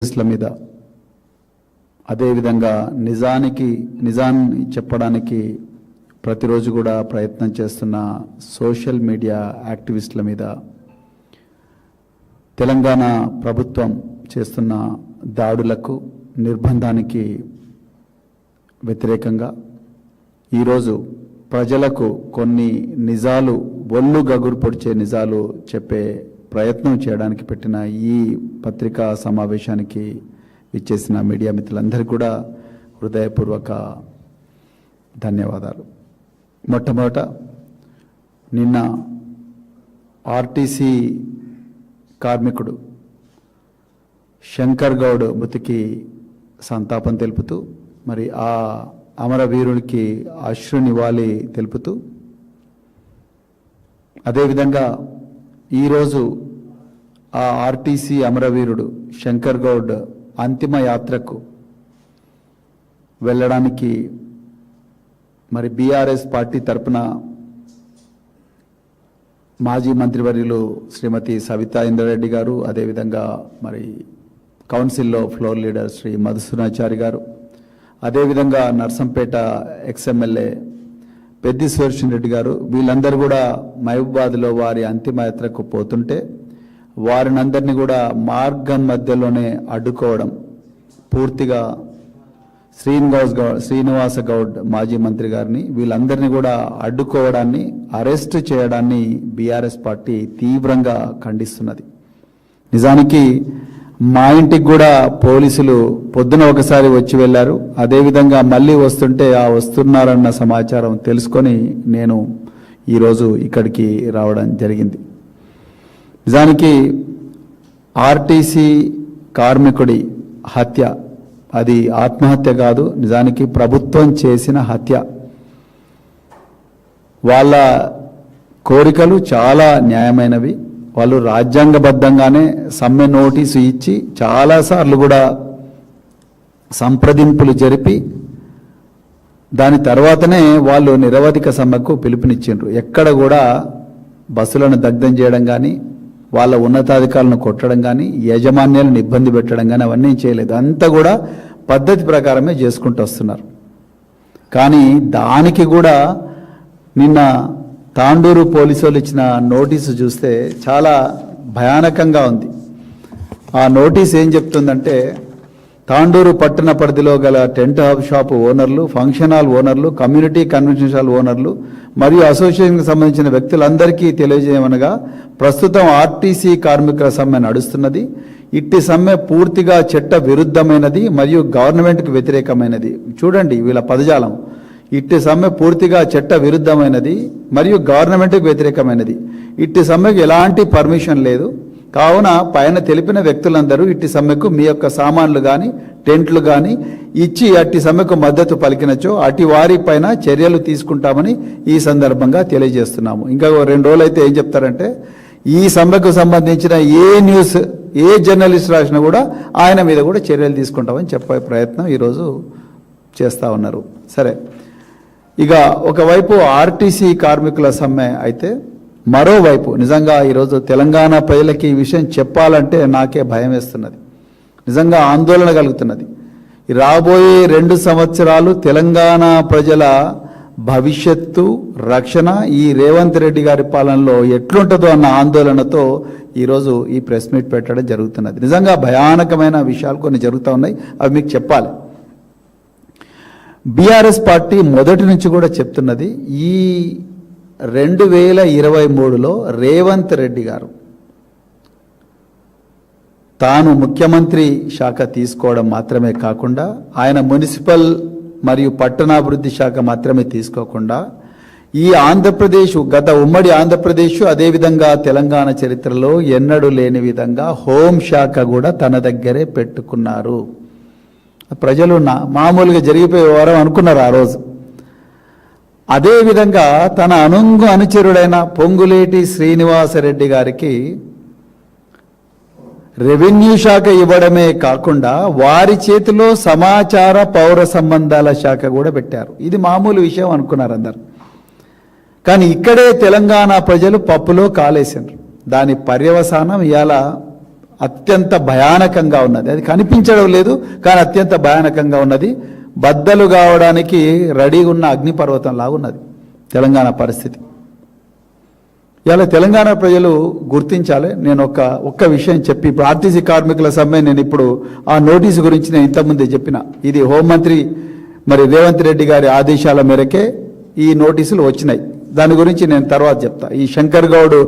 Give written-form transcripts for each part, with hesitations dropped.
యాక్టివిస్టుల మీద, అదేవిధంగా నిజాన్ని చెప్పడానికి ప్రతిరోజు కూడా ప్రయత్నం చేస్తున్న సోషల్ మీడియా యాక్టివిస్టుల మీద తెలంగాణ ప్రభుత్వం చేస్తున్న దాడులకు, నిర్బంధానికి వ్యతిరేకంగా ఈరోజు ప్రజలకు కొన్ని నిజాలు, ఒళ్ళు గగురు పొడిచే నిజాలు చెప్పే ప్రయత్నం చేయడానికి పెట్టిన ఈ పత్రికా సమావేశానికి ఇచ్చేసిన మీడియా మిత్రులందరికీ కూడా హృదయపూర్వక ధన్యవాదాలు. మొట్టమొదట నిన్న ఆర్టీసీ కార్మికుడు శంకర్ గౌడ్ మృతికి సంతాపం తెలుపుతూ, మరి ఆ అమరవీరుడికి అశ్రు నివాళి తెలుపుతూ, అదేవిధంగా ఈరోజు ఆ ఆర్టీసీ అమరవీరుడు శంకర్ గౌడ్ అంతిమ యాత్రకు వెళ్ళడానికి మరి బీఆర్ఎస్ పార్టీ తరపున మాజీ మంత్రివర్యులు శ్రీమతి సవితా ఇంద్రారెడ్డి గారు, అదేవిధంగా మరి కౌన్సిల్లో ఫ్లోర్ లీడర్ శ్రీ మధుసూదనాచారి గారు, అదేవిధంగా నర్సంపేట ఎక్స్ఎమ్మెల్యే పెద్ది సుదర్శన్ రెడ్డి గారు, వీళ్ళందరూ కూడా మహబూబాద్లో వారి అంతిమయాత్రకు పోతుంటే వారినందరినీ కూడా మార్గం మధ్యలోనే అడ్డుకోవడం, పూర్తిగా శ్రీనివాస గౌడ్ మాజీ మంత్రి గారిని, వీళ్ళందరినీ కూడా అడ్డుకోవడాన్ని, అరెస్ట్ చేయడాన్ని బీఆర్ఎస్ పార్టీ తీవ్రంగా ఖండిస్తున్నది. నిజానికి మా ఇంటికి కూడా పోలీసులు పొద్దున ఒకసారి వచ్చి వెళ్ళారు. అదేవిధంగా మళ్ళీ వస్తుంటే వస్తున్నారన్న సమాచారం తెలుసుకొని నేను ఈరోజు ఇక్కడికి రావడం జరిగింది. నిజానికి ఆర్టీసీ కార్మికుడి హత్య అది ఆత్మహత్య కాదు, నిజానికి ప్రభుత్వం చేసిన హత్య. వాళ్ళ కోరికలు చాలా న్యాయమైనవి. వాళ్ళు రాజ్యాంగబద్ధంగానే సమ్మె నోటీసు ఇచ్చి చాలాసార్లు కూడా సంప్రదింపులు జరిపి దాని తర్వాతనే వాళ్ళు నిరవధిక సమ్మెకు పిలుపునిచ్చిండ్రు. ఎక్కడ కూడా బస్సులను దగ్ధం చేయడం కానీ, వాళ్ళ ఉన్నతాధికారులను కొట్టడం కానీ, యాజమాన్యాలను ఇబ్బంది పెట్టడం కానీ అవన్నీ చేయలేదు. అంతా కూడా పద్ధతి ప్రకారమే చేసుకుంటూ వస్తున్నారు. కానీ దానికి కూడా నిన్న తాండూరు పోలీసు వాళ్ళు ఇచ్చిన నోటీసు చూస్తే చాలా భయానకంగా ఉంది. ఆ నోటీస్ ఏం చెప్తుందంటే, తాండూరు పట్టణ పరిధిలో గల టెంట్ హబ్ షాప్ ఓనర్లు, ఫంక్షన్ హాల్ ఓనర్లు, కమ్యూనిటీ కన్వెన్షన్ హాల్ ఓనర్లు మరియు అసోసియేషన్కి సంబంధించిన వ్యక్తులందరికీ తెలియజేయమనగా, ప్రస్తుతం ఆర్టీసీ కార్మికుల సమ్మె నడుస్తున్నది. ఇట్టి సమ్మె పూర్తిగా చట్ట విరుద్ధమైనది మరియు గవర్నమెంట్కి వ్యతిరేకమైనది. చూడండి వీళ్ళ పదజాలం. ఇట్టి సమ్మె పూర్తిగా చట్ట విరుద్ధమైనది మరియు గవర్నమెంట్కి వ్యతిరేకమైనది. ఇట్టి సమ్మెకు ఎలాంటి పర్మిషన్ లేదు. కావున పైన తెలిపిన వ్యక్తులందరూ ఇట్టి సమ్మెకు మీ యొక్క సామాన్లు కానీ, టెంట్లు కానీ ఇచ్చి అట్టి సమ్మెకు మద్దతు పలికినచో అటు వారి పైన చర్యలు తీసుకుంటామని ఈ సందర్భంగా తెలియజేస్తున్నాము. ఇంకా 2 రోజులు అయితే ఏం చెప్తారంటే, ఈ సమ్మెకు సంబంధించిన ఏ న్యూస్, ఏ జర్నలిస్ట్ రాసినా కూడా ఆయన మీద కూడా చర్యలు తీసుకుంటామని చెప్పే ప్రయత్నం ఈరోజు చేస్తూ ఉన్నారు. సరే, ఇక ఒకవైపు ఆర్టీసీ కార్మికుల సమ్మె అయితే, మరోవైపు నిజంగా ఈరోజు తెలంగాణ ప్రజలకి ఈ విషయం చెప్పాలంటే నాకే భయం వేస్తున్నది, నిజంగా ఆందోళన కలుగుతున్నది. రాబోయే 2 సంవత్సరాలు తెలంగాణ ప్రజల భవిష్యత్తు, రక్షణ ఈ రేవంత్ రెడ్డి గారి పాలనలో ఎట్లుంటుందో అన్న ఆందోళనతో ఈరోజు ఈ ప్రెస్ మీట్ పెట్టడం జరుగుతున్నది. నిజంగా భయానకమైన విషయాలు కొన్ని జరుగుతూ ఉన్నాయి, అవి మీకు చెప్పాలి. బీఆర్ఎస్ పార్టీ మొదటి నుంచి కూడా చెప్తున్నది, ఈ 2023లో రేవంత్ రెడ్డి గారు తాను ముఖ్యమంత్రి శాఖ తీసుకోవడం మాత్రమే కాకుండా, ఆయన మున్సిపల్ మరియు పట్టణాభివృద్ధి శాఖ మాత్రమే తీసుకోకుండా, ఈ ఆంధ్రప్రదేశ్, గత ఉమ్మడి ఆంధ్రప్రదేశ్ అదేవిధంగా తెలంగాణ చరిత్రలో ఎన్నడూ లేని విధంగా హోంశాఖ కూడా తన దగ్గరే పెట్టుకున్నారు. ప్రజలు మామూలుగా జరిగిపోయే వారం అనుకున్నారు ఆ రోజు. అదేవిధంగా తన అనుచరుడైన పొంగులేటి శ్రీనివాసరెడ్డి గారికి రెవెన్యూ శాఖ ఇవ్వడమే కాకుండా వారి చేతిలో సమాచార పౌర సంబంధాల శాఖ కూడా పెట్టారు. ఇది మామూలు విషయం అనుకున్నారు అందరు. కానీ ఇక్కడే తెలంగాణ ప్రజలు పప్పులో కాలేసారు. దాని పర్యవసానం ఇవాళ అత్యంత భయానకంగా ఉన్నది. అది కనిపించడం లేదు, కానీ అత్యంత భయానకంగా ఉన్నది. బద్దలు కావడానికి రెడీగా ఉన్న అగ్నిపర్వతం లాగా ఉన్నది తెలంగాణ పరిస్థితి. ఇలా తెలంగాణ ప్రజలు గుర్తించాలి. నేను ఒక్క విషయం చెప్పి, ఇప్పుడు ఆర్టీసీ కార్మికుల సమ్మె, నేను ఇప్పుడు ఆ నోటీసు గురించి నేను ఇంతకుముందే చెప్పిన, ఇది హోంమంత్రి మరి రేవంత్ రెడ్డి గారి ఆదేశాల మేరకే ఈ నోటీసులు వచ్చినాయి. దాని గురించి నేను తర్వాత చెప్తా. ఈ శంకర్ గౌడ్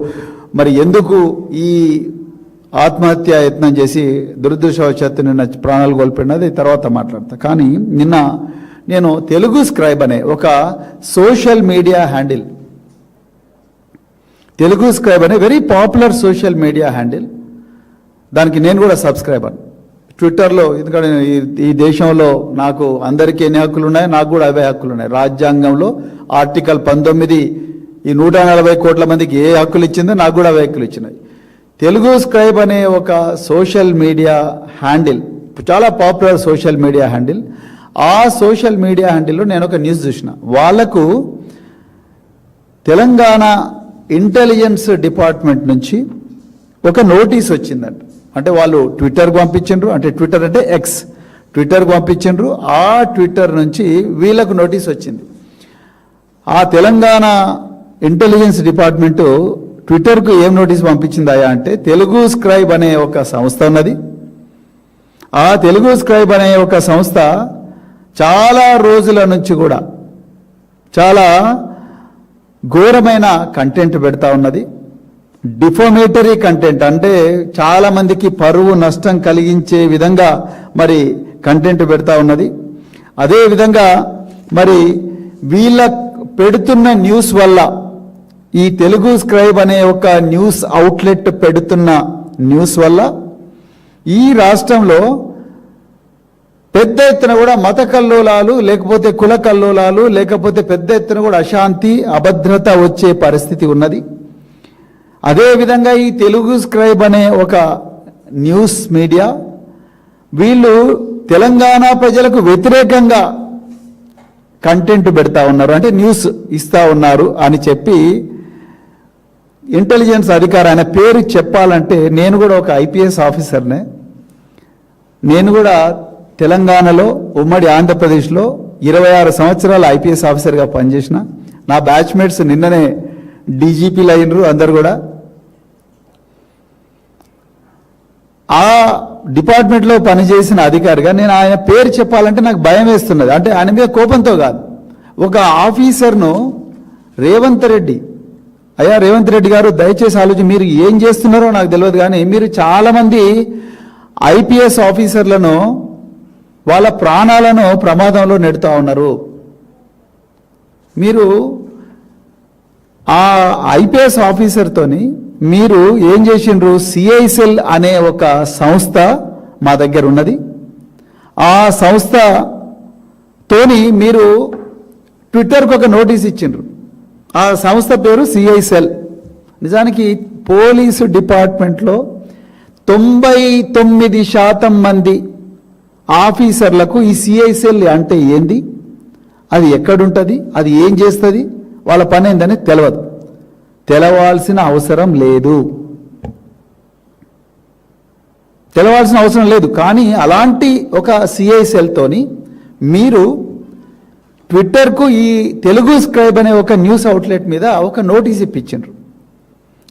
మరి ఎందుకు ఈ ఆత్మహత్య యత్నం చేసి దురదృష్టవశాత్తు నిన్న ప్రాణాలు కోల్పోయినది తర్వాత మాట్లాడతా. కానీ నిన్న నేను తెలుగు స్క్రైబ్ అనే ఒక social media handle, Telugu scribe అనే very popular social media handle, దానికి నేను కూడా సబ్స్క్రైబర్ ట్విట్టర్లో. ఎందుకంటే ఈ దేశంలో నాకు అందరికీ ఎన్ని హక్కులు ఉన్నాయి, నాకు కూడా అవే హక్కులు ఉన్నాయి. రాజ్యాంగంలో ఆర్టికల్ 19 ఈ 140 కోట్ల మందికి ఏ హక్కులు ఇచ్చిందో నాకు కూడా అవే హక్కులు ఇచ్చినాయి. తెలుగు స్క్రైబ్ అనే ఒక సోషల్ మీడియా హ్యాండిల్, చాలా పాపులర్ సోషల్ మీడియా హ్యాండిల్. ఆ సోషల్ మీడియా హ్యాండిల్లో నేను ఒక న్యూస్ చూసిన. వాళ్లకు తెలంగాణ ఇంటెలిజెన్స్ డిపార్ట్మెంట్ నుంచి ఒక నోటీస్ వచ్చిందంట. అంటే వాళ్ళు ట్విట్టర్కి పంపించిండ్రు, అంటే ట్విట్టర్ అంటే ఎక్స్, ట్విట్టర్కి పంపించిండ్రు. ఆ ట్విట్టర్ నుంచి వీళ్ళకు నోటీస్ వచ్చింది. ఆ తెలంగాణ ఇంటెలిజెన్స్ డిపార్ట్మెంటు ట్విట్టర్కు ఏం నోటీస్ పంపించిందా అంటే, తెలుగు స్క్రైబ్ అనే ఒక సంస్థ ఉన్నది. ఆ తెలుగు స్క్రైబ్ అనే ఒక సంస్థ చాలా రోజుల నుంచి కూడా చాలా ఘోరమైన కంటెంట్ పెడతా ఉన్నది. డిఫామేటరీ కంటెంట్, అంటే చాలా మందికి పరువు నష్టం కలిగించే విధంగా మరి కంటెంట్ పెడతా ఉన్నది. అదేవిధంగా మరి వీళ్ళ పెడుతున్న న్యూస్ వల్ల, ఈ తెలుగు స్క్రైబ్ అనే ఒక న్యూస్ అవుట్లెట్ పెడుతున్న న్యూస్ వల్ల ఈ రాష్ట్రంలో పెద్ద ఎత్తున కూడా మత కల్లోలాలు, లేకపోతే కుల కల్లోలాలు, లేకపోతే పెద్ద ఎత్తున కూడా అశాంతి, అభద్రత వచ్చే పరిస్థితి ఉన్నది. అదేవిధంగా ఈ తెలుగు స్క్రైబ్ అనే ఒక న్యూస్ మీడియా, వీళ్ళు తెలంగాణ ప్రజలకు వ్యతిరేకంగా కంటెంట్ పెడతా ఉన్నారు, అంటే న్యూస్ ఇస్తా ఉన్నారు అని చెప్పి ఇంటెలిజెన్స్ అధికారి, ఆయన పేరు చెప్పాలంటే, నేను కూడా ఒక ఐపీఎస్ ఆఫీసర్నే. నేను కూడా తెలంగాణలో ఉమ్మడి ఆంధ్రప్రదేశ్లో 26 సంవత్సరాలు ఐపీఎస్ ఆఫీసర్గా పనిచేసిన. నా బ్యాచ్మేట్స్ నిన్ననే డీజీపీలు అయినరు అందరు కూడా. ఆ డిపార్ట్మెంట్లో పనిచేసిన అధికారిగా నేను ఆయన పేరు చెప్పాలంటే నాకు భయం వేస్తున్నది. అంటే ఆయన మీద కోపంతో కాదు, ఒక ఆఫీసర్ను రేవంత్ రెడ్డి, అయ్యా రేవంత్ రెడ్డి గారు దయచేసి ఆలోచన, మీరు ఏం చేస్తున్నారో నాకు తెలియదు, కానీ మీరు చాలామంది ఐపీఎస్ ఆఫీసర్లను వాళ్ళ ప్రాణాలను ప్రమాదంలో నెడుతూ ఉన్నారు. మీరు ఆ ఐపీఎస్ ఆఫీసర్తోని మీరు ఏం చేసిండ్రు, సిఐసెల్ అనే ఒక సంస్థ మా దగ్గర ఉన్నది. ఆ సంస్థతోని మీరు ట్విట్టర్కి ఒక నోటీస్ ఇచ్చిండ్రు. ఆ సంస్థ పేరు సిఐసెల్. నిజానికి పోలీసు డిపార్ట్మెంట్లో 99% మంది ఆఫీసర్లకు ఈ సిఐసెల్ అంటే ఏంది, అది ఎక్కడుంటుంది, అది ఏం చేస్తుంది, వాళ్ళ పని ఏందని తెలియదు. తెలవాల్సిన అవసరం లేదు, తెలవాల్సిన అవసరం లేదు. కానీ అలాంటి ఒక సిఐసెల్తోని మీరు ట్విట్టర్కు ఈ తెలుగు స్క్రైబ్ అనే ఒక న్యూస్ అవుట్లెట్ మీద ఒక నోటీస్ ఇప్పించారు.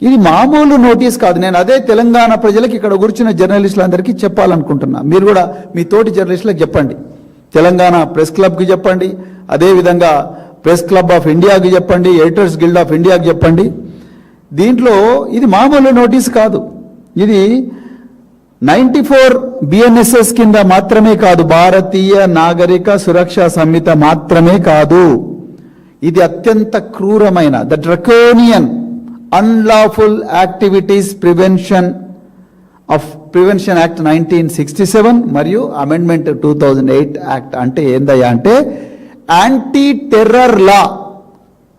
ఇది మామూలు నోటీస్ కాదు. నేను అదే తెలంగాణ ప్రజలకు, ఇక్కడ కూర్చున్న జర్నలిస్టులందరికీ చెప్పాలనుకుంటున్నా. మీరు కూడా మీ తోటి జర్నలిస్టులకు చెప్పండి, తెలంగాణ ప్రెస్ క్లబ్కి చెప్పండి, అదేవిధంగా ప్రెస్ క్లబ్ ఆఫ్ ఇండియాకి చెప్పండి, ఎడిటర్స్ గిల్డ్ ఆఫ్ ఇండియాకి చెప్పండి. దీంట్లో ఇది మామూలు నోటీస్ కాదు. ఇది 94 బిఎన్ఎస్ఎస్ కింద మాత్రమే కాదు, భారతీయ నాగరిక సురక్షా సంహిత మాత్రమే కాదు, ఇది అత్యంత క్రూరమైన the draconian unlawful activities prevention act 1967 మరియు అమెండ్మెంట్ 2008 యాక్ట్. అంటే ఏందయ్యా అంటే, యాంటీ టెర్రర్ లా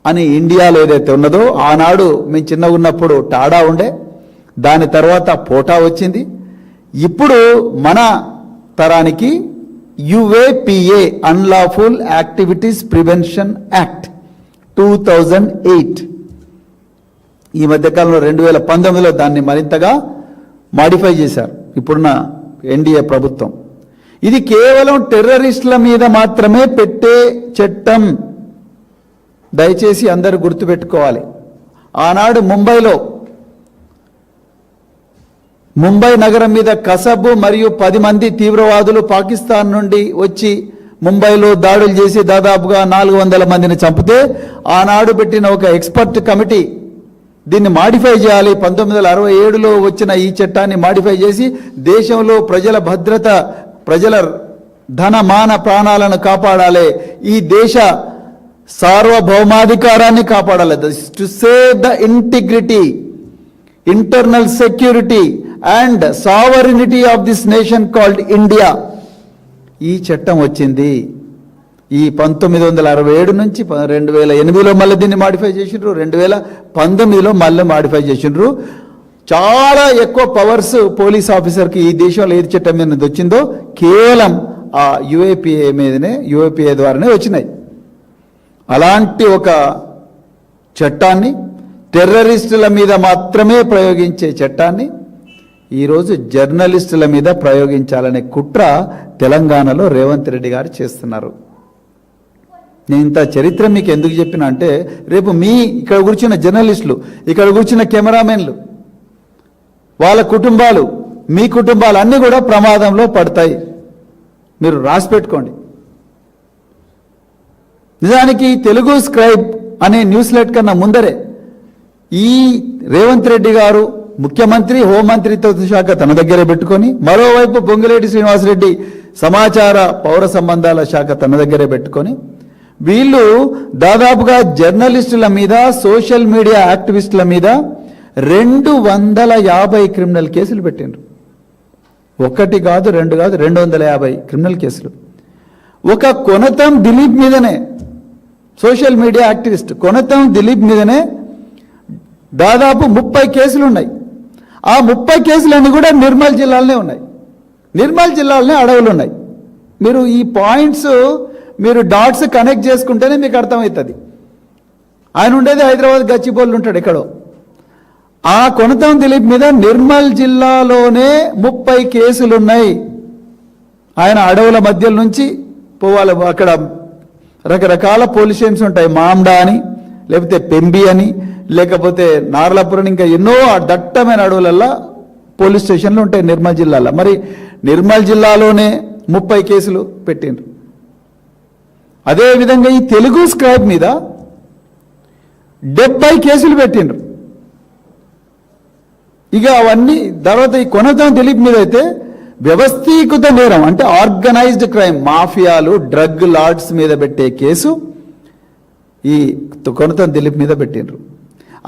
అని ఇండియాలో ఏదైతే ఉన్నదో, ఆనాడు మేము చిన్నగా ఉన్నప్పుడు టాడా ఉండే, దాని తర్వాత పోటా వచ్చింది, ఇప్పుడు మన తరానికి UAPA unlawful activities prevention act 2008. ఈ మధ్యకాలంలో 2019లో దాన్ని మరింతగా మాడిఫై చేశారు. ఇప్పుడున్న ఎన్డీఏ ప్రభుత్వం. ఇది కేవలం టెర్రరిస్టుల మీద మాత్రమే పెట్టే చట్టం. దయచేసి అందరూ గుర్తుపెట్టుకోవాలి. ఆనాడు ముంబై నగరం మీద కసబ్ మరియు 10 మంది తీవ్రవాదులు పాకిస్తాన్ నుండి వచ్చి ముంబైలో దాడులు చేసి దాదాపుగా 400 మందిని చంపితే ఆనాడు పెట్టిన ఒక ఎక్స్పర్ట్ కమిటీ దీన్ని మాడిఫై చేయాలి. 1967లో వచ్చిన ఈ చట్టాన్ని మాడిఫై చేసి దేశంలో ప్రజల భద్రత, ప్రజల ధన మాన ప్రాణాలను కాపాడాలి, ఈ దేశ సార్వభౌమాధికారాన్ని కాపాడాలి. To save the integrity, internal security and sovereignty of this nation called India. ఈ చట్టం వచ్చింది. ఈ 1967 నుంచి 2008లో మళ్ళీ దీన్ని మాడిఫై చేసిండ్రు, 2019లో మళ్ళీ మాడిఫై చేసిండ్రు. చాలా ఎక్కువ పవర్స్ పోలీస్ ఆఫీసర్కి ఈ దేశంలో ఏది చట్టం మీద వచ్చిందో కేవలం ఆ యుఏపీఏ ద్వారానే వచ్చినాయి. అలాంటి ఒక చట్టాన్ని, టెర్రరిస్టుల మీద మాత్రమే ప్రయోగించే చట్టాన్ని ఈరోజు జర్నలిస్టుల మీద ప్రయోగించాలనే కుట్ర తెలంగాణలో రేవంత్ రెడ్డి గారు చేస్తున్నారు. నేను ఇంత చరిత్ర మీకు ఎందుకు చెప్పినా అంటే, రేపు ఇక్కడ కూర్చున్న జర్నలిస్టులు, ఇక్కడ కూర్చున్న కెమెరామెన్లు, వాళ్ళ కుటుంబాలు, మీ కుటుంబాలు అన్నీ కూడా ప్రమాదంలో పడతాయి. మీరు రాసి పెట్టుకోండి. నిజానికి తెలుగు స్క్రైబ్ అనే న్యూస్ లెట్ కన్నా ముందరే ఈ రేవంత్ రెడ్డి గారు ముఖ్యమంత్రి, హోంమంత్రిత్వ శాఖ తన దగ్గరే పెట్టుకొని, మరోవైపు పొంగిలేటి శ్రీనివాసరెడ్డి సమాచార పౌర సంబంధాల శాఖ తన దగ్గరే పెట్టుకొని, వీళ్ళు దాదాపుగా జర్నలిస్టుల మీద, సోషల్ మీడియా యాక్టివిస్టుల మీద 250 క్రిమినల్ కేసులు పెట్టిండ్రు. 1 కాదు 2 కాదు 250 క్రిమినల్ కేసులు. ఒక కొనతం దిలీప్ మీదనే, social media activist Konatham Dilip మీదనే దాదాపు 30 కేసులు ఉన్నాయి. ఆ 30 కేసులన్నీ కూడా నిర్మల్ జిల్లాలోనే ఉన్నాయి. నిర్మల్ జిల్లాలోనే అడవులు ఉన్నాయి. మీరు ఈ పాయింట్స్, మీరు డాట్స్ కనెక్ట్ చేసుకుంటేనే మీకు అర్థమవుతుంది. ఆయన ఉండేది హైదరాబాద్ గచ్చిబౌలి ఉంటాడు ఎక్కడో. ఆ కొనతం దిలీప్ మీద నిర్మల్ జిల్లాలోనే 30 కేసులు ఉన్నాయి. ఆయన అడవుల మధ్య నుంచి పోవాలి. అక్కడ రకరకాల పోలీస్ స్టేషన్స్ ఉంటాయి. మామ్డా అని, లేకపోతే పెంబి అని, లేకపోతే నార్లాపురం, ఇంకా ఎన్నో దట్టమైన అడవులల్లో పోలీస్ స్టేషన్లు ఉంటాయి నిర్మల్ జిల్లాలో. మరి నిర్మల్ జిల్లాలోనే 30 కేసులు పెట్టిండ్రు. అదేవిధంగా ఈ తెలుగు స్క్రైబ్ మీద 70 కేసులు పెట్టిండ్రు. ఇక అవన్నీ తర్వాత ఈ కొనతం దిలీప్ మీద అయితే వ్యవస్థీకృత నేరం, అంటే ఆర్గనైజ్డ్ క్రైమ్, మాఫియాలు, డ్రగ్ లార్డ్స్ మీద పెట్టే కేసు ఈ కొనతం దిలీప్ మీద పెట్టిండ్రు.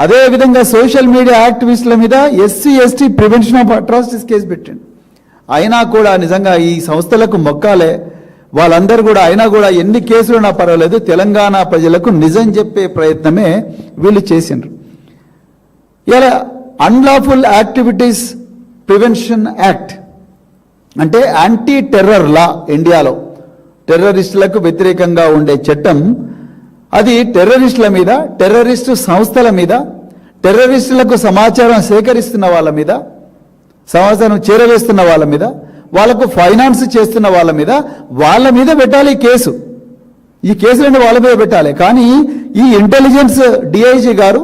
అదేవిధంగా సోషల్ మీడియా యాక్టివిస్టుల మీద SC/ST prevention of atrocities case పెట్టిండు. అయినా కూడా నిజంగా ఈ సంస్థలకు మొక్కాలే, వాళ్ళందరూ కూడా అయినా కూడా ఎన్ని కేసులున్నా పర్వాలేదు, తెలంగాణ ప్రజలకు నిజం చెప్పే ప్రయత్నమే వీళ్ళు చేసిండ్రు. ఇలా అన్లాఫుల్ యాక్టివిటీస్ ప్రివెన్షన్ యాక్ట్ అంటే యాంటీ టెర్రర్ లా, ఇండియాలో టెర్రరిస్టులకు వ్యతిరేకంగా ఉండే చట్టం. అది టెర్రరిస్టుల మీద, టెర్రరిస్టు సంస్థల మీద, టెర్రరిస్టులకు సమాచారం సేకరిస్తున్న వాళ్ళ మీద, సమాచారం చేరవేస్తున్న వాళ్ళ మీద, వాళ్ళకు ఫైనాన్స్ చేస్తున్న వాళ్ళ మీద పెట్టాలి కేసు. ఈ కేసులన్నీ వాళ్ళ మీద పెట్టాలి. కానీ ఈ ఇంటెలిజెన్స్ డిఐజీ గారు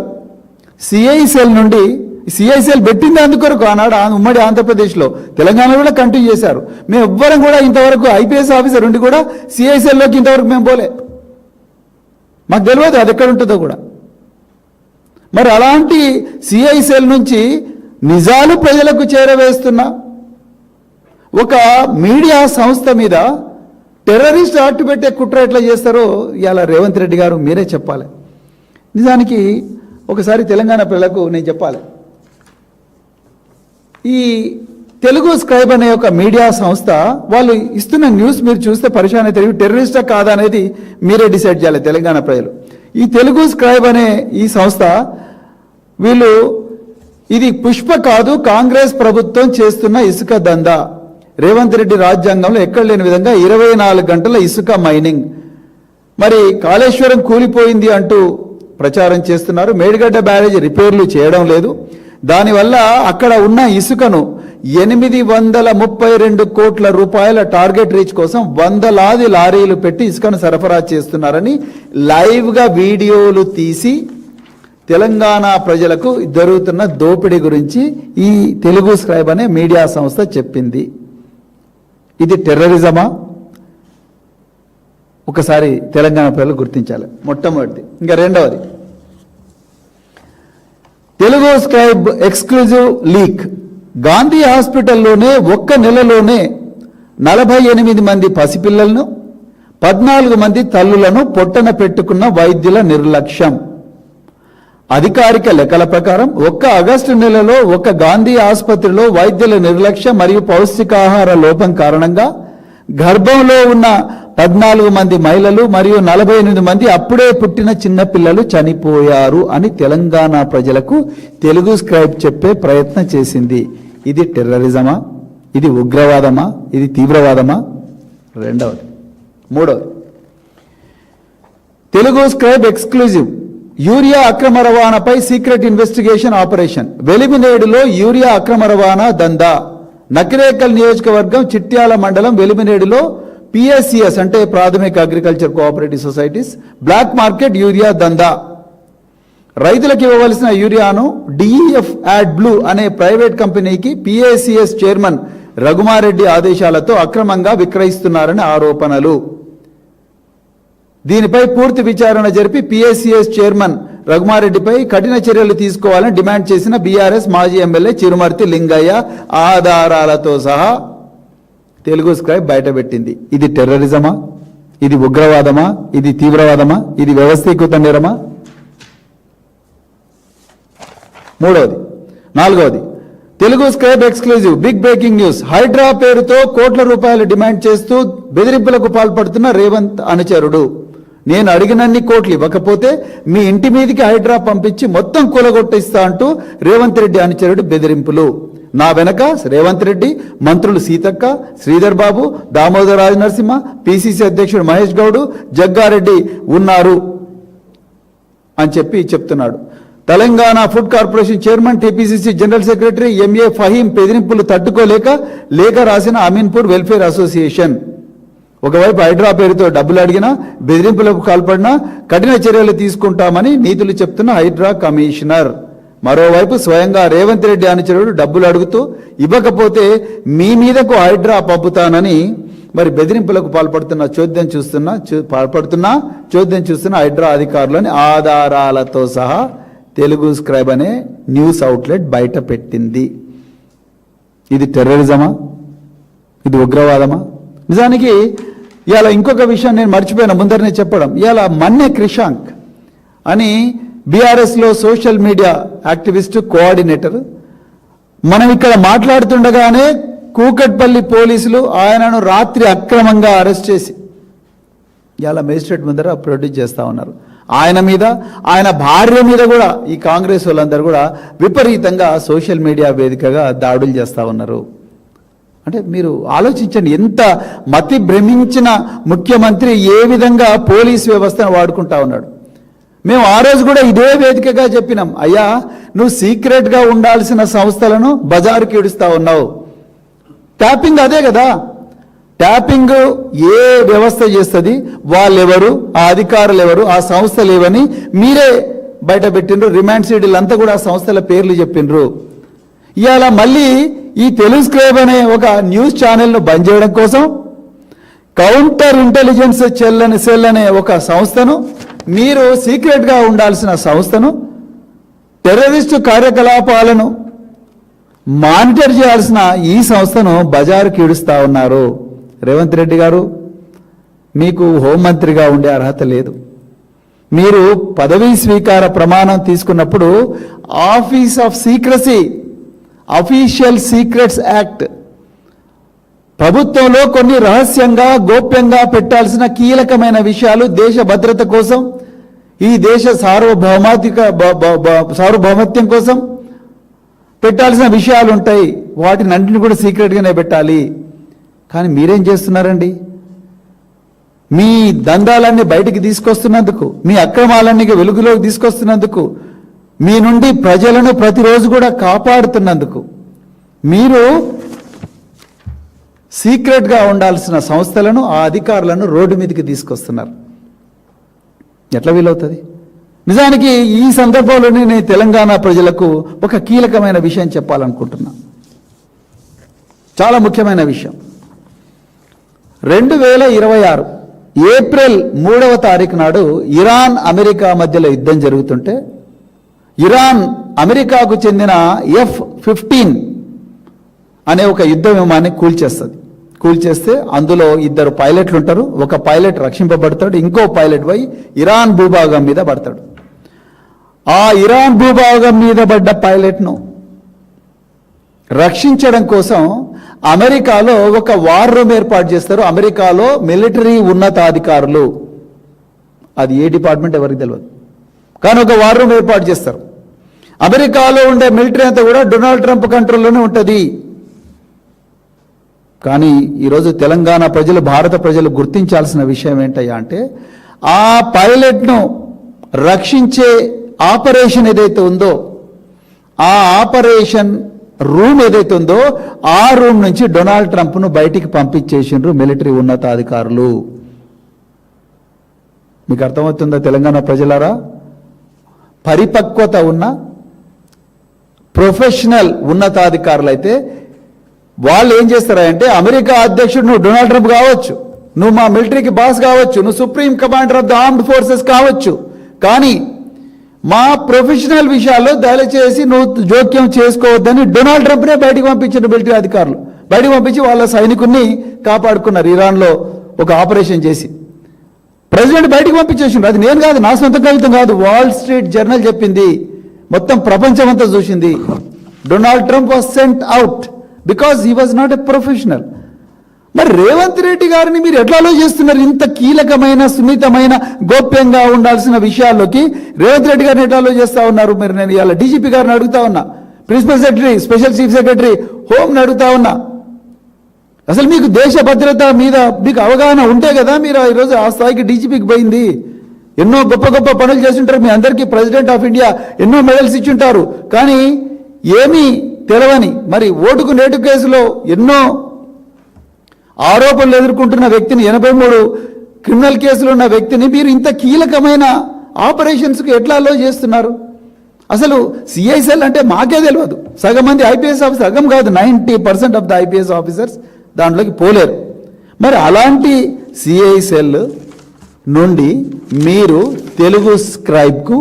సిఐసిఎల్ పెట్టింది అందుకొరకు ఆనాడు ఉమ్మడి ఆంధ్రప్రదేశ్లో, తెలంగాణలో కూడా కంటిన్యూ చేశారు. మేము ఎవ్వరం కూడా ఇంతవరకు IPS ఆఫీసర్ ఉండి కూడా సిఐసిఎల్లోకి ఇంతవరకు మేము పోలే, మాకు తెలియదు అది ఎక్కడ ఉంటుందో కూడా. మరి అలాంటి సిఐసిఎల్ నుంచి నిజాలు ప్రజలకు చేరవేస్తున్న ఒక మీడియా సంస్థ మీద టెర్రరిస్ట్ ఆర్ట్ పెట్టే కుట్ర ఎట్లా చేస్తారో ఇలా రేవంత్ రెడ్డి గారు మీరే చెప్పాలి. నిజానికి ఒకసారి తెలంగాణ ప్రజలకు నేను చెప్పాలి, ఈ తెలుగు స్క్రైబ్ అనే ఒక మీడియా సంస్థ వాళ్ళు ఇస్తున్న న్యూస్ మీరు చూస్తే పరిశాన్ అయితే టెర్రరిస్టా కాదా అనేది మీరే డిసైడ్ చేయాలి తెలంగాణ ప్రజలు. ఈ తెలుగు స్క్రైబ్ అనే ఈ సంస్థ వీళ్ళు ఇది పుష్ప కాదు, కాంగ్రెస్ ప్రభుత్వం చేస్తున్న ఇసుక దందా, రేవంత్ రెడ్డి రాజ్యాంగంలో ఎక్కడ లేని విధంగా 24 గంటల ఇసుక మైనింగ్, మరి కాళేశ్వరం కూలిపోయింది అంటూ ప్రచారం చేస్తున్నారు. మేడిగడ్డ బ్యారేజ్ రిపేర్లు చేయడం లేదు, దానివల్ల అక్కడ ఉన్న ఇసుకను 832 కోట్ల రూపాయల టార్గెట్ రీచ్ కోసం వందలాది లారీలు పెట్టి ఇసుకను సరఫరా చేస్తున్నారని లైవ్గా వీడియోలు తీసి తెలంగాణ ప్రజలకు జరుగుతున్న దోపిడీ గురించి ఈ తెలుగు స్క్రైబ్ అనే మీడియా సంస్థ చెప్పింది. ఇది టెర్రరిజమా? ఒకసారి తెలంగాణ ప్రజలు గుర్తించాలి. మొట్టమొదటిది. ఇంకా రెండవది, Telugu scribe exclusive leak. Gandhi హాస్పిటల్లోనే ఒక్క నెలలోనే 48 మంది పసిపిల్లలను 14 మంది తల్లులను పొట్టన పెట్టుకున్న వైద్యుల నిర్లక్ష్యం. అధికారిక లెక్కల ప్రకారం ఒక్క ఆగస్టు నెలలో ఒక్క గాంధీ ఆసుపత్రిలో వైద్యుల నిర్లక్ష్యం మరియు పౌష్టికాహార లోపం కారణంగా గర్భంలో ఉన్న 14 మంది మహిళలు మరియు 48 మంది అప్పుడే పుట్టిన చిన్నపిల్లలు చనిపోయారు అని తెలంగాణ ప్రజలకు తెలుగు స్క్రైబ్ చెప్పే ప్రయత్నం చేసింది. ఇది టెర్రరిజమా? ఇది ఉగ్రవాదమా? ఇది తీవ్రవాదమా? రెండవది. మూడవది, తెలుగు స్క్రైబ్ ఎక్స్క్లూజివ్. యూరియా అక్రమ రవాణాపై సీక్రెట్ ఇన్వెస్టిగేషన్ ఆపరేషన్. వెలిమినేడులో యూరియా అక్రమ రవాణా దందా. నకిరేకల్ నియోజకవర్గం చిట్యాల మండలం వెలిమినేడులో PSCS అంటే ప్రాథమిక agriculture cooperative societies black market urea దందా. రైతులకు ఇవ్వవలసిన యూరియాను DEF యాడ్ బ్లూ అనే ప్రైవేట్ కంపెనీకి PSCS చైర్మన్ రఘుమారెడ్డి ఆదేశాలతో అక్రమంగా విక్రయిస్తున్నారని ఆరోపణలు. దీనిపై పూర్తి విచారణ జరిపి PSCS చైర్మన్ రఘుమారెడ్డిపై కఠిన చర్యలు తీసుకోవాలని డిమాండ్ చేసిన BRS మాజీ ఎమ్మెల్యే చిరుమర్తి లింగయ్య ఆధారాలతో సహా తెలుగు స్క్రైబ్ బయటపెట్టింది. ఇది టెర్రరిజమా? ఇది ఉగ్రవాదమా? ఇది తీవ్రవాదమా? ఇది వ్యవస్థీకృత నేరమా? మూడవది. నాలుగవది, Telugu scribe exclusive big breaking news. Hydraa పేరుతో కోట్ల రూపాయలు డిమాండ్ చేస్తూ బెదిరింపులకు పాల్పడుతున్న రేవంత్ అనుచరుడు. నేను అడిగినన్ని కోట్లు ఇవ్వకపోతే మీ ఇంటి మీదికి హైడ్రా పంపించి మొత్తం కూలగొట్టిస్తా అంటూ రేవంత్ రెడ్డి అనుచరుడు బెదిరింపులు. నా వెనక రేవంత్ రెడ్డి, మంత్రులు సీతక్క, శ్రీధర్ బాబు, దామోదర్ రాజ నరసింహ, PCC అధ్యక్షుడు మహేష్ గౌడ్, జగ్గారెడ్డి ఉన్నారు అని చెప్తున్నాడు. Telangana food corporation chairman, TPCC general secretary MA Faheem బెదిరింపులు తట్టుకోలేక లేఖ రాసిన అమీన్పూర్ వెల్ఫేర్ అసోసియేషన్. ఒకవైపు హైడ్రా పేరుతో డబ్బులు అడిగినా, బెదిరింపులకు పాల్పడినా కఠిన చర్యలు తీసుకుంటామని నీతులు చెప్తున్న హైడ్రా కమిషనర్. మరోవైపు స్వయంగా రేవంత్ రెడ్డి అనుచరుడు డబ్బులు అడుగుతూ ఇవ్వకపోతే మీ మీదకు హైడ్రా పంపుతానని మరి బెదిరింపులకు పాల్పడుతున్న చోద్యం చూస్తున్న హైడ్రా అధికారులని ఆధారాలతో సహా తెలుగు స్క్రైబ్ అనే న్యూస్ అవుట్లెట్ బయట పెట్టింది. ఇది టెర్రరిజమా? ఇది ఉగ్రవాదమా? నిజానికి ఇవాళ ఇంకొక విషయం నేను మర్చిపోయిన ముందరనే చెప్పడం. ఇవాళ మన్నె క్రిషాంక్ అని BRSలో సోషల్ మీడియా యాక్టివిస్ట్ కోఆర్డినేటర్, మనం ఇక్కడ మాట్లాడుతుండగానే కూకట్పల్లి పోలీసులు ఆయనను రాత్రి అక్రమంగా అరెస్ట్ చేసి ఇవాళ మేజిస్ట్రేట్ ముందర ప్రొడ్యూస్ చేస్తూ ఉన్నారు. ఆయన మీద, ఆయన భార్య మీద కూడా ఈ కాంగ్రెస్ వాళ్ళందరూ కూడా విపరీతంగా సోషల్ మీడియా వేదికగా దాడులు చేస్తూ ఉన్నారు. అంటే మీరు ఆలోచించండి, ఎంత మతి భ్రమించిన ముఖ్యమంత్రి ఏ విధంగా పోలీస్ వ్యవస్థను వాడుకుంటా ఉన్నాడు. మేము ఆ రోజు కూడా ఇదే వేదికగా చెప్పినాం, అయ్యా నువ్వు సీక్రెట్గా ఉండాల్సిన సంస్థలను బజారుకి ఇడుస్తా ఉన్నావు. ట్యాపింగ్ అదే కదా. ట్యాపింగ్ ఏ వ్యవస్థ చేస్తుంది, వాళ్ళెవరు, ఆ అధికారులు ఎవరు, ఆ సంస్థలు ఏవని మీరే బయట పెట్టిండ్రు. రిమాండ్ షీడీలు అంతా కూడా ఆ సంస్థల పేర్లు చెప్పిండ్రు. ఇవాళ మళ్ళీ ఈ తెలుగు స్క్రైబ్ అనే ఒక న్యూస్ ఛానల్ను బంద్ చేయడం కోసం కౌంటర్ ఇంటెలిజెన్స్ సెల్ అనే ఒక సంస్థను, మీరు సీక్రెట్గా ఉండాల్సిన సంస్థను, టెర్రరిస్టు కార్యకలాపాలను మానిటర్ చేయాల్సిన ఈ సంస్థను బజారుకి ఈడుస్తా ఉన్నారు. రేవంత్ రెడ్డి గారు, మీకు హోంమంత్రిగా ఉండే అర్హత లేదు. మీరు పదవీ స్వీకార ప్రమాణం తీసుకున్నప్పుడు office of secrecy, official secrets act, ప్రభుత్వంలో కొన్ని రహస్యంగా గోప్యంగా పెట్టాల్సిన కీలకమైన విషయాలు దేశ భద్రత కోసం, ఈ దేశ సార్వభౌమత్యం కోసం పెట్టాల్సిన విషయాలు ఉంటాయి. వాటిని అన్నింటిని కూడా సీక్రెట్గానే పెట్టాలి. కానీ మీరేం చేస్తున్నారండి? మీ దందాలన్నీ బయటికి తీసుకొస్తున్నందుకు, మీ అక్రమాలన్నీ వెలుగులోకి తీసుకొస్తున్నందుకు, మీ నుండి ప్రజలను ప్రతిరోజు కూడా కాపాడుతున్నందుకు మీరు సీక్రెట్గా ఉండాల్సిన సంస్థలను ఆ అధికారులను రోడ్డు మీదకి తీసుకొస్తున్నారు. ఎట్లా వీలవుతుంది? నిజానికి ఈ సందర్భంలోనే నేను తెలంగాణ ప్రజలకు ఒక కీలకమైన విషయం చెప్పాలనుకుంటున్నా. చాలా ముఖ్యమైన విషయం. 2026 ఏప్రిల్ 3వ తారీఖు నాడు ఇరాన్ అమెరికా మధ్యలో యుద్ధం జరుగుతుంటే ఇరాన్ అమెరికాకు చెందిన F-15 అనే ఒక యుద్ధ విమానాన్ని కూల్చేస్తే అందులో 2 పైలట్లు ఉంటారు. ఒక పైలట్ రక్షింపబడతాడు, ఇంకో పైలట్ పోయి ఇరాన్ భూభాగం మీద పడతాడు. ఆ ఇరాన్ భూభాగం మీద పడ్డ పైలట్ను రక్షించడం కోసం అమెరికాలో ఒక వార్ రూమ్ ఏర్పాటు చేస్తారు. అమెరికాలో మిలిటరీ ఉన్నతాధికారులు, అది ఏ డిపార్ట్మెంట్ ఎవరికి తెలియదు, కానీ ఒక వార్ రూమ్ ఏర్పాటు చేస్తారు. అమెరికాలో ఉండే మిలిటరీ అంతా కూడా డొనాల్డ్ ట్రంప్ కంట్రోల్లోనే ఉంటుంది. కానీ ఈరోజు తెలంగాణ ప్రజలు, భారత ప్రజలు గుర్తించాల్సిన విషయం ఏంటయ్యా అంటే, ఆ పైలట్ను రక్షించే ఆపరేషన్ ఏదైతే ఉందో, ఆ ఆపరేషన్ రూమ్ ఏదైతే ఉందో ఆ రూమ్ నుంచి డొనాల్డ్ ట్రంప్ను బయటికి పంపించేసిండ్రు మిలిటరీ ఉన్నతాధికారులు. మీకు అర్థమవుతుందా తెలంగాణ ప్రజలారా? పరిపక్వత ఉన్న ప్రొఫెషనల్ ఉన్నతాధికారులు అయితే వాళ్ళు ఏం చేస్తారంటే, అమెరికా అధ్యక్షుడు నువ్వు డొనాల్డ్ ట్రంప్ కావచ్చు, నువ్వు మా మిలిటరీకి బాస్ కావచ్చు, నువ్వు supreme commander of the armed forces కావచ్చు, కానీ మా ప్రొఫెషనల్ విషయాల్లో దయచేసి నువ్వు జోక్యం చేసుకోవద్దని డొనాల్డ్ ట్రంప్నే బయటకు పంపించిన మిలిటరీ అధికారులు బయటకు పంపించి వాళ్ళ సైనికుల్ని కాపాడుకున్నారు. ఇరాన్లో ఒక ఆపరేషన్ చేసి ప్రెసిడెంట్ బయటకు పంపించేసిండ్రు. అది నేను కాదు, నా సొంత కవితం కాదు, వాల్ స్ట్రీట్ జర్నల్ చెప్పింది, మొత్తం ప్రపంచం అంతా చూసింది. Donald Trump was sent out because he was not a professional. మరి రేవంత్ రెడ్డి గారిని మీరు ఎట్లా ఆలోచిస్తున్నారు? ఇంత కీలకమైన, సున్నితమైన, గోప్యంగా ఉండాల్సిన విషయాల్లోకి రేవంత్ రెడ్డి గారిని ఎట్లా ఆలోచిస్తూ ఉన్నారు? మీరు నేను ఇవాళ డీజీపీ గారిని అడుగుతా ఉన్నా, principal secretary, special chief secretary హోమ్ని అడుగుతా ఉన్నా. అసలు మీకు దేశ భద్రత మీద మీకు అవగాహన ఉంటే కదా మీరు ఈరోజు ఆ స్థాయికి డీజీపీకి పోయింది. ఎన్నో గొప్ప గొప్ప పనులు చేస్తుంటారు. మీ అందరికీ ప్రెసిడెంట్ ఆఫ్ ఇండియా ఎన్నో మెడల్స్ ఇచ్చుంటారు. కానీ ఏమీ తెలవని, మరి ఓటుకు నేటు కేసులో ఎన్నో ఆరోపణలు ఎదుర్కొంటున్న వ్యక్తిని, 83 క్రిమినల్ కేసులు ఉన్న వ్యక్తిని మీరు ఇంత కీలకమైన ఆపరేషన్స్కి ఎట్లా అలో చేస్తున్నారు? అసలు సిఐసెల్ అంటే మాకే తెలియదు. సగం మంది ఐపీఎస్ ఆఫీసర్, సగం కాదు 90% ఆఫ్ ద ఐపీఎస్ ఆఫీసర్స్ దాంట్లోకి పోలేరు. మరి అలాంటి సిఐసెల్ నుండి మీరు తెలుగు స్క్రైబ్కు,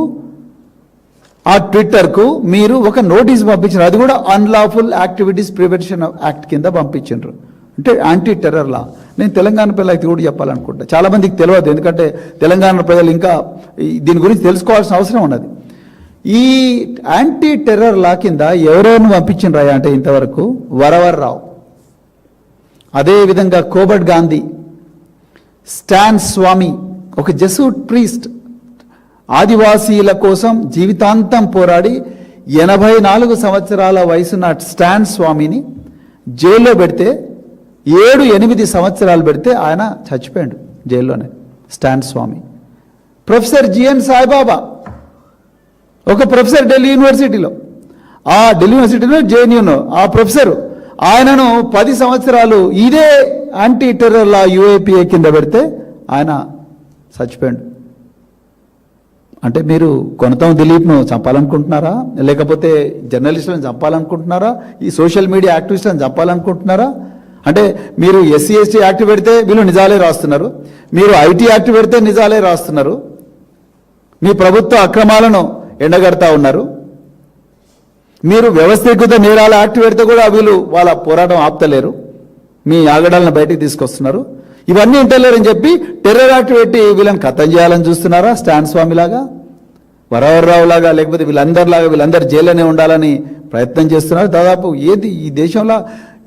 ఆ ట్విట్టర్కు మీరు ఒక నోటీస్ పంపించారు. అది కూడా అన్లాఫుల్ యాక్టివిటీస్ ప్రివెన్షన్ యాక్ట్ కింద పంపించారు. అంటే యాంటీ టెర్రర్ లా. నేను తెలంగాణ పిల్లలకి కూడా చెప్పాలనుకుంటా, చాలా మందికి తెలియదు, ఎందుకంటే తెలంగాణ ప్రజలు ఇంకా దీని గురించి తెలుసుకోవాల్సిన అవసరం ఉన్నది. ఈ యాంటీ టెర్రర్ లా కింద ఎవరెవరిని పంపించిండ్రా అంటే ఇంతవరకు వరవర్రావు, అదేవిధంగా కోబట్ గాంధీ, స్టాన్ స్వామి, ఒక జెసూట్ ప్రీస్ట్, ఆదివాసీల కోసం జీవితాంతం పోరాడి 84 సంవత్సరాల వయసున్న స్టాన్ స్వామిని జైల్లో పెడితే 7-8 సంవత్సరాలు పెడితే ఆయన చచ్చిపోయాడు జైల్లోనే. స్టాన్ స్వామి. ప్రొఫెసర్ జిఎన్ సాయిబాబా, ఒక ప్రొఫెసర్ ఢిల్లీ యూనివర్సిటీలో, ఆ ఢిల్లీ యూనివర్సిటీలో జేఎన్యూలో ఆ ప్రొఫెసర్, ఆయనను 10 సంవత్సరాలు ఇదే యాంటీ టెర్రర్ లా యూఏపీఏ కింద పెడితే ఆయన చచ్చిపోయాడు. అంటే మీరు కొనతం దిలీప్ను చంపాలనుకుంటున్నారా? లేకపోతే జర్నలిస్టులను చంపాలనుకుంటున్నారా? ఈ సోషల్ మీడియా యాక్టివిస్టులను చంపాలనుకుంటున్నారా? అంటే మీరు ఎస్సీ ఎస్టీ యాక్ట్ పెడితే వీళ్ళు నిజాలే రాస్తున్నారు, మీరు ఐటీ యాక్ట్ పెడితే నిజాలే రాస్తున్నారు, మీ ప్రభుత్వ అక్రమాలను ఎండగడతా ఉన్నారు, మీరు వ్యవస్థీకృత నేరాల యాక్ట్ పెడితే కూడా వీళ్ళు వాళ్ళ పోరాటం ఆపుతలేరు, మీ ఆగడాలను బయటికి తీసుకొస్తున్నారు. ఇవన్నీ ఇంటలేరని చెప్పి టెర్రర్ యాక్ట్ పెట్టి వీళ్ళని ఖతం చేయాలని చూస్తున్నారా? స్టాన్ స్వామి లాగా, వరవర్రావు లాగా, లేకపోతే వీళ్ళందరూ జైల్లోనే ఉండాలని ప్రయత్నం చేస్తున్నారు. దాదాపు ఏది ఈ దేశంలో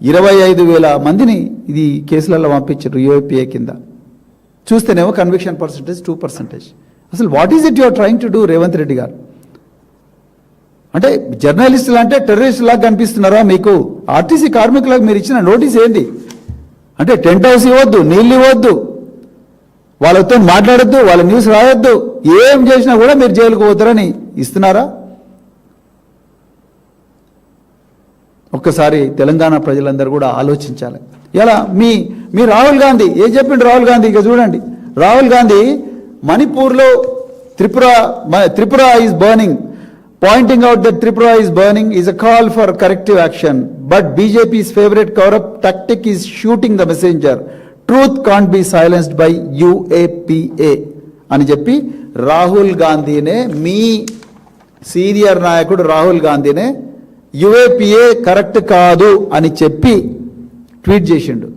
25,000 మందిని ఇది కేసులలో పంపించారు యూఏపీఏ కింద. చూస్తేనేమో కన్విక్షన్ పర్సంటేజ్ 2%. అసలు what is it your trying to do Revanth Reddy గారు? అంటే జర్నలిస్టులు అంటే టెర్రరిస్ట్ లాగా కనిపిస్తున్నారా మీకు? ఆర్టీసీ కార్మికులకు మీరు ఇచ్చిన నోటీస్ ఏంది అంటే టెంట్ హౌస్ ఇవ్వద్దు, నీళ్ళు ఇవ్వద్దు, వాళ్ళతో మాట్లాడద్దు, వాళ్ళ న్యూస్ రాయొద్దు, ఏం చేసినా కూడా మీరు జైలుకు పోతారని ఇస్తున్నారా? ఒక్కసారి తెలంగాణ ప్రజలందరూ కూడా ఆలోచించాలి. ఇలా మీ రాహుల్ గాంధీ ఏం చెప్పిండు? రాహుల్ గాంధీ ఇక చూడండి, రాహుల్ గాంధీ మణిపూర్లో Tripura is burning, pointing out that Tripura is burning is a call for corrective action, but BJP's favorite corrupt tactic is shooting the messenger. Truth can't be silenced by UAPA అని చెప్పి రాహుల్ గాంధీనే, మీ సీనియర్ నాయకుడు రాహుల్ గాంధీనే UAPA కరెక్ట్ కాదు అని చెప్పి tweet చేసిండు.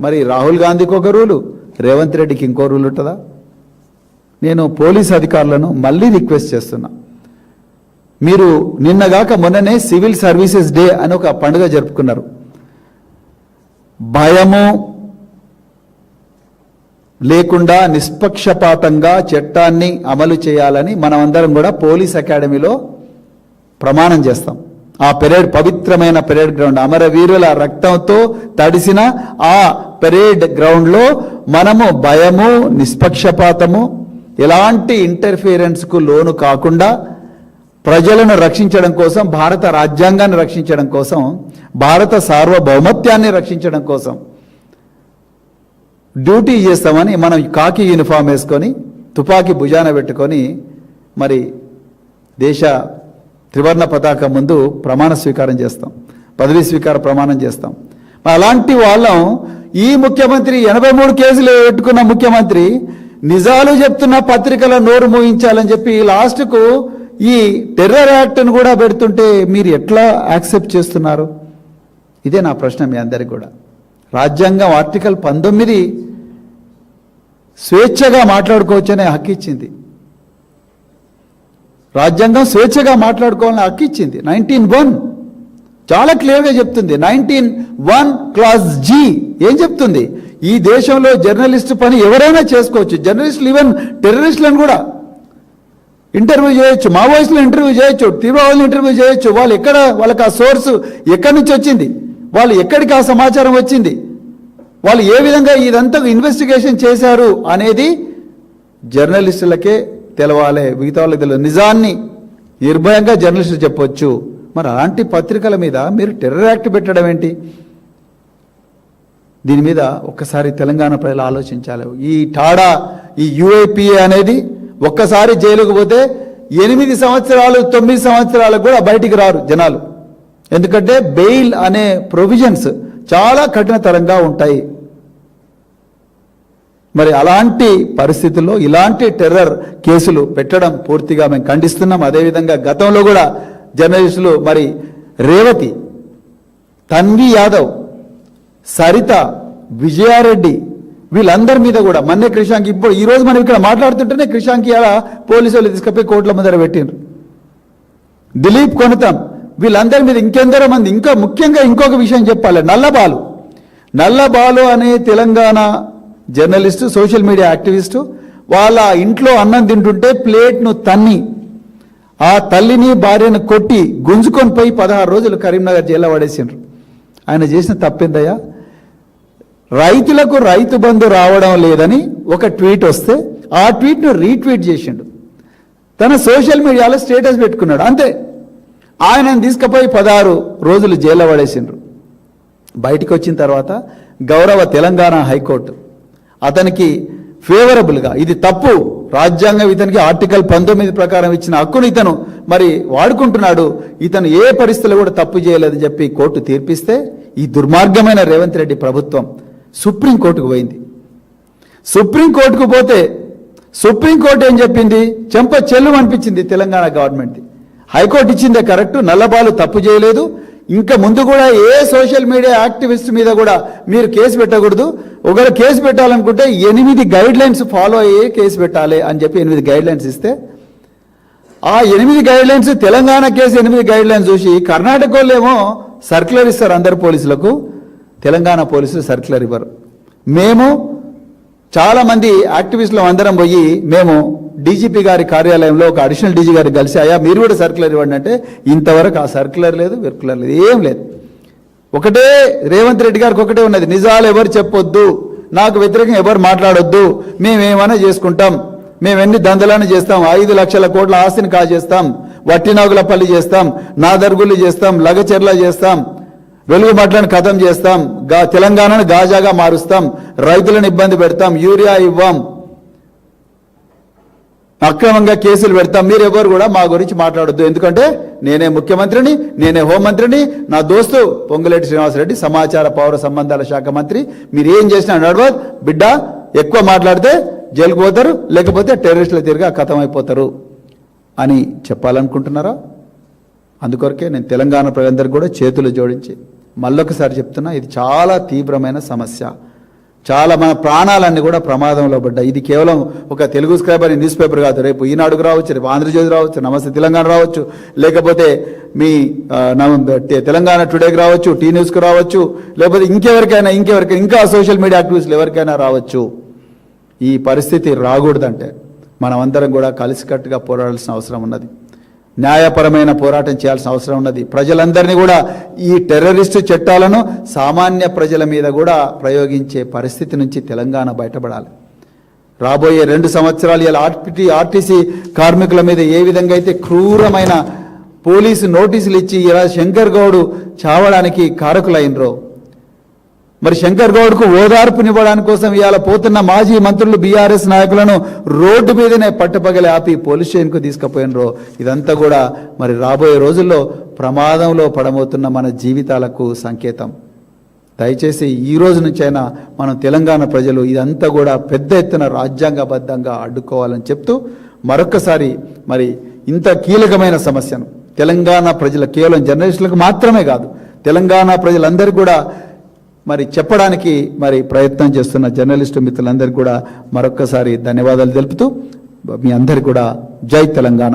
మరి రాహుల్ గాంధీకి ఒక రూలు, రేవంత్ రెడ్డికి ఇంకో రూల్ ఉంటుందా? నేను పోలీస్ అధికారులను మళ్ళీ రిక్వెస్ట్ చేస్తున్నా, మీరు నిన్నగాక మొన్ననే సివిల్ సర్వీసెస్ డే అని ఒక పండుగ జరుపుకున్నారు. భయము లేకుండా నిష్పక్షపాతంగా చట్టాన్ని అమలు చేయాలని మనమందరం కూడా పోలీస్ అకాడమీలో ప్రమాణం చేస్తాం. ఆ పెరేడ్, పవిత్రమైన పెరేడ్ గ్రౌండ్, అమరవీరుల రక్తంతో తడిసిన ఆ పెరేడ్ గ్రౌండ్లో మనము భయము, నిష్పక్షపాతము, ఎలాంటి ఇంటర్ఫియరెన్స్కు లోను కాకుండా ప్రజలను రక్షించడం కోసం, భారత రాజ్యాంగాన్ని రక్షించడం కోసం, భారత సార్వభౌమత్యాన్ని రక్షించడం కోసం డ్యూటీ చేస్తామని మనం కాకి యూనిఫామ్ వేసుకొని, తుపాకీ భుజాన పెట్టుకొని మరి దేశ త్రివర్ణ పతాకం ముందు ప్రమాణ స్వీకారం చేస్తాం, పదవీ స్వీకార ప్రమాణం చేస్తాం. అలాంటి వాళ్ళం ఈ ముఖ్యమంత్రి 83 కేసులు పెట్టుకున్న ముఖ్యమంత్రి నిజాలు చెప్తున్న పత్రికల నోరు మూయించాలని చెప్పి లాస్ట్కు ఈ టెర్రర్ యాక్ట్ను కూడా పెడుతుంటే మీరు ఎట్లా యాక్సెప్ట్ చేస్తున్నారు? ఇదే నా ప్రశ్న మీ అందరికి కూడా. రాజ్యాంగం ఆర్టికల్ 19 స్వేచ్ఛగా మాట్లాడుకోవచ్చనే హక్కు ఇచ్చింది. రాజ్యాంగం స్వేచ్ఛగా మాట్లాడుకోవాలని హక్కు ఇచ్చింది. 19(1) చాలా క్లియర్గా చెప్తుంది. 19(1) క్లాస్ G ఏం చెప్తుంది? ఈ దేశంలో జర్నలిస్ట్ పని ఎవరైనా చేసుకోవచ్చు. జర్నలిస్టులు, ఈవెన్ టెర్రరిస్టులను కూడా ఇంటర్వ్యూ చేయొచ్చు, మావోయిస్టులు ఇంటర్వ్యూ చేయొచ్చు, తీవ్రవాదులు ఇంటర్వ్యూ చేయొచ్చు. వాళ్ళకి ఆ సోర్సు ఎక్కడి నుంచి వచ్చింది, వాళ్ళు ఎక్కడికి ఆ సమాచారం వచ్చింది, వాళ్ళు ఏ విధంగా ఇదంతా ఇన్వెస్టిగేషన్ చేశారు అనేది జర్నలిస్టులకే తెలవాలి, మిగతా వాళ్ళకి తెలియదు. నిజాన్ని నిర్భయంగా జర్నలిస్టులు చెప్పొచ్చు. మరి అలాంటి పత్రికల మీద మీరు టెర్రర్ యాక్ట్ పెట్టడం ఏంటి? దీని మీద ఒక్కసారి తెలంగాణ ప్రజలు ఆలోచించాలి. ఈ టాడా, ఈ UAPA అనేది ఒక్కసారి జైలుకు పోతే 8 సంవత్సరాలు 9 సంవత్సరాలకు కూడా బయటికి రారు జనాలు. ఎందుకంటే బెయిల్ అనే ప్రొవిజన్స్ చాలా కఠినతరంగా ఉంటాయి. మరి అలాంటి పరిస్థితుల్లో ఇలాంటి టెర్రర్ కేసులు పెట్టడం పూర్తిగా మేము ఖండిస్తున్నాం. అదేవిధంగా గతంలో కూడా జర్నలిస్టులు మరి రేవతి, తన్వి యాదవ్, సరిత, విజయారెడ్డి వీళ్ళందరి మీద కూడా మొన్నే క్రిషాంక్, ఇప్పుడు ఈరోజు మనం ఇక్కడ మాట్లాడుతుంటేనే క్రిషాంక్ ఇలా పోలీసు వాళ్ళు తీసుకపోయి కోర్టుల ముందర పెట్టిండ్రు. దిలీప్ కొనతం, వీళ్ళందరి మీద ఇంకెందరో మంది. ఇంకా ముఖ్యంగా ఇంకొక విషయం చెప్పాలి, నల్లబాలు అనే Telangana journalist, social media activist, వాళ్ళ ఇంట్లో అన్నం తింటుంటే ప్లేట్ను తన్ని ఆ తల్లిని భార్యను కొట్టి గుంజుకొని పోయి 16 రోజులు కరీంనగర్ జైల్లో పడేసిండ్రు. ఆయన చేసిన తప్పిందయ్యా? రైతులకు రైతు బంధు రావడం లేదని ఒక ట్వీట్ వస్తే ఆ ట్వీట్ను రీట్వీట్ చేసిండు, తన సోషల్ మీడియాలో స్టేటస్ పెట్టుకున్నాడు, అంతే. ఆయనను తీసుకుపోయి 16 రోజులు జైల్లో పడేసిండ్రు. బయటికి వచ్చిన తర్వాత గౌరవ తెలంగాణ హైకోర్టు అతనికి ఫేవరబుల్గా, ఇది తప్పు, రాజ్యాంగం ఇతనికి ఆర్టికల్ 19 ప్రకారం ఇచ్చిన హక్కును ఇతను మరి వాడుకుంటున్నాడు, ఇతను ఏ పరిస్థితుల్లో కూడా తప్పు చేయలేదని చెప్పి కోర్టు తీర్పిస్తే ఈ దుర్మార్గమైన రేవంత్ రెడ్డి ప్రభుత్వం సుప్రీంకోర్టుకు పోయింది. సుప్రీంకోర్టుకు పోతే సుప్రీంకోర్టు ఏం చెప్పింది? చెంప చెల్లు అనిపించింది తెలంగాణ గవర్నమెంట్ది. హైకోర్టు ఇచ్చిందే కరెక్టు, నల్లబాలు తప్పు చేయలేదు, ఇంకా ముందు కూడా ఏ సోషల్ మీడియా యాక్టివిస్ట్ మీద కూడా మీరు కేసు పెట్టకూడదు, ఒకవేళ కేసు పెట్టాలనుకుంటే 8 గైడ్ లైన్స్ ఫాలో అయ్యే కేసు పెట్టాలి అని చెప్పి 8 గైడ్ లైన్స్ ఇస్తే, ఆ 8 guide lines, Telangana case 8 guide lines చూసి కర్ణాటక వాళ్ళేమో సర్క్యులర్ ఇస్తారు అందరు పోలీసులకు, తెలంగాణ పోలీసులు సర్క్యులర్ ఇవ్వరు. మేము చాలామంది యాక్టివిస్టులు అందరం పోయి మేము డీజీపీ గారి కార్యాలయంలో ఒక అడిషనల్ డీజీ గారికి కలిసి, అయ్యా మీరు కూడా సర్క్యులర్ ఇవ్వండి అంటే ఇంతవరకు ఆ సర్క్యులర్ లేదు, వెర్క్యులర్ లేదు, ఏం లేదు. ఒకటే రేవంత్ రెడ్డి గారికి ఒకటే ఉన్నది, నిజాలు ఎవరు చెప్పొద్దు, నాకు వ్యతిరేకంగా ఎవరు మాట్లాడొద్దు, మేమేమైనా చేసుకుంటాం, మేము ఎన్ని దందలను చేస్తాం, 5 లక్షల కోట్ల ఆస్తిని కాజేస్తాం, వట్టినాగుల పల్లి చేస్తాం, నాదర్గులు చేస్తాం, లగచెర్ల చేస్తాం, వెలుగు బట్టలను ఖతం చేస్తాం, తెలంగాణను గాజాగా మారుస్తాం, రైతులను ఇబ్బంది పెడతాం, యూరియా ఇవ్వం, అక్రమంగా కేసులు పెడతాం. మీరు ఎవరు కూడా మా గురించి మాట్లాడొద్దు, ఎందుకంటే నేనే ముఖ్యమంత్రిని, నేనే హోంమంత్రిని, నా దోస్తు పొంగులేటి శ్రీనివాసరెడ్డి సమాచార పౌర సంబంధాల శాఖ మంత్రి. మీరు ఏం చేసినా నడవదు బిడ్డ, ఎక్కువ మాట్లాడితే జైలుకు పోతారు, లేకపోతే టెర్రరిస్టుల తీరుగా ఖతం అయిపోతారు అని చెప్పాలనుకుంటున్నారా? అందుకొరకే నేను తెలంగాణ ప్రజలందరికీ కూడా చేతులు జోడించి మళ్ళొకసారి చెప్తున్నా, ఇది చాలా తీవ్రమైన సమస్య. చాలా మన ప్రాణాలన్నీ కూడా ప్రమాదంలో పడ్డాయి. ఇది కేవలం ఒక తెలుగు స్క్రైబర్ న్యూస్ పేపర్ కాదు. రేపు ఈనాడుకు రావచ్చు, రేపు ఆంధ్రజ్యోతి రావచ్చు, నమస్తే తెలంగాణ రావచ్చు, లేకపోతే మీ తెలంగాణ టుడేకి రావచ్చు, టీ న్యూస్కి రావచ్చు, లేకపోతే ఇంకెవరికైనా ఇంకా సోషల్ మీడియా యాక్టివిస్టులు ఎవరికైనా రావచ్చు. ఈ పరిస్థితి రాకూడదంటే మనమందరం కూడా కలిసికట్టుగా పోరాడాల్సిన అవసరం ఉన్నది. న్యాయపరమైన పోరాటం చేయాల్సిన అవసరం ఉన్నది. ప్రజలందరినీ కూడా ఈ టెర్రరిస్టు చట్టాలను సామాన్య ప్రజల మీద కూడా ప్రయోగించే పరిస్థితి నుంచి తెలంగాణ బయటపడాలి. రాబోయే 2 సంవత్సరాలు ఇలా ఆర్టీసీ కార్మికుల మీద ఏ విధంగా అయితే క్రూరమైన పోలీసు నోటీసులు ఇచ్చి ఇలా శంకర్ గౌడ్ చావడానికి కారకులైనరో, మరి శంకర్ గౌడ్కు ఓదార్పునివ్వడానికి కోసం ఇవాళ పోతున్న మాజీ మంత్రులు బీఆర్ఎస్ నాయకులను రోడ్డు మీదనే పట్టపగలి ఆపి పోలీస్ స్టేషన్కు తీసుకుపోయినరో, ఇదంతా కూడా మరి రాబోయే రోజుల్లో ప్రమాదంలో పడబోతున్న మన జీవితాలకు సంకేతం. దయచేసి ఈ రోజు నుంచైనా మనం తెలంగాణ ప్రజలు ఇదంతా కూడా పెద్ద ఎత్తున రాజ్యాంగబద్ధంగా అడ్డుకోవాలని చెప్తూ మరొక్కసారి మరి ఇంత కీలకమైన సమస్యను తెలంగాణ ప్రజలు, కేవలం జర్నలిస్టులకు మాత్రమే కాదు, తెలంగాణ ప్రజలందరికీ కూడా మరి చెప్పడానికి మరి ప్రయత్నం చేస్తున్న జర్నలిస్టు మిత్రులందరికీ కూడా మరొక్కసారి ధన్యవాదాలు తెలుపుతూ మీ అందరికీ కూడా జై తెలంగాణ.